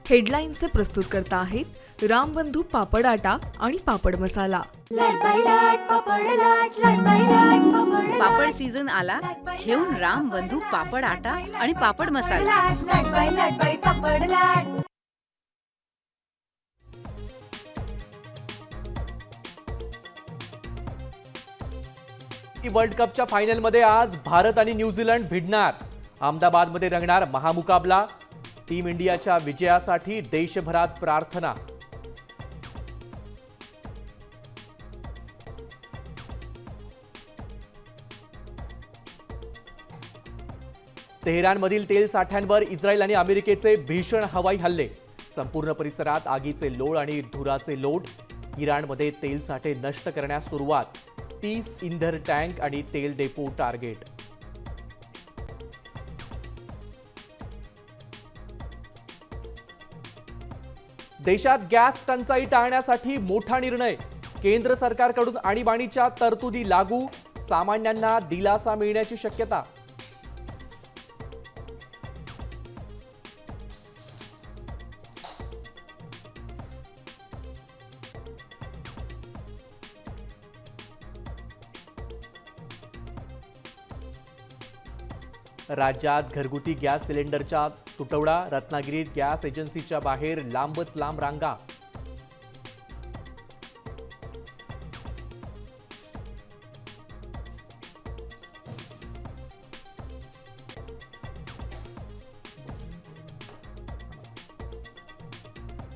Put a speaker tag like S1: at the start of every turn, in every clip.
S1: हेडलाईनचे प्रस्तुतकर्ता आहेत रामबंधू पापड आटा आणि पापड मसाला।
S2: पापड सीझन आला, घेऊन रामबंधू पापड आटा आणि पापड मसाला।
S3: वर्ल्ड कपच्या फायनलमध्ये आज भारत आणि न्यूझीलंड भिडणार। अहमदाबादमध्ये रंगणार महामुकाबला। टीम इंडियाच्या विजयासाठी देशभरात प्रार्थना। तेहरानमधील तेल साठ्यांवर इस्रायल आणि अमेरिकेचे भीषण हवाई हल्ले। संपूर्ण परिसरात आगीचे लोळ आणि धुराचे लोट। इराणमध्ये तेल साठे नष्ट करण्यास सुरुवात। 30 इंधन टँक आणि तेल डेपो टार्गेट। देशात गॅस टंचाई टाळण्यासाठी मोठा निर्णय। केंद्र सरकारकडून आणीबाणीच्या तरतुदी लागू। सामान्यांना दिलासा मिळण्याची शक्यता। राज्यात घरगुती गॅस सिलेंडरचा तुटवडा। रत्नागिरीत गॅस एजन्सीच्या बाहेर लांबच लांब रांगा।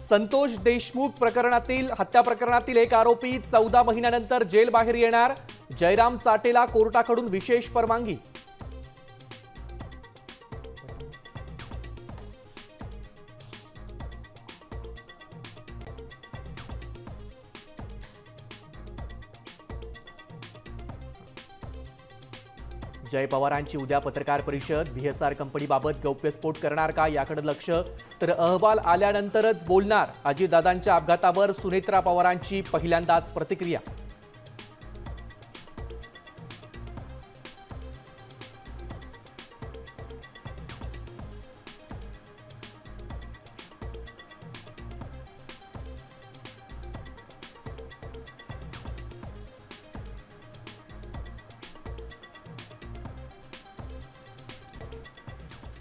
S3: संतोष देशमुख हत्या प्रकरणातील एक आरोपी 14 महिन्यानंतर जेल बाहेर येणार। जयराम चाटेला कोर्टाकडून विशेष परवानगी। जय पवारांची उद्या पत्रकार परिषद। VSR कंपनीबाबत गौप्यस्फोट करणार का याकडे लक्ष, तर अहवाल आल्यानंतरच बोलणार। अजितदादांच्या अपघातावर सुनेत्रा पवारांची पहिल्यांदाच प्रतिक्रिया।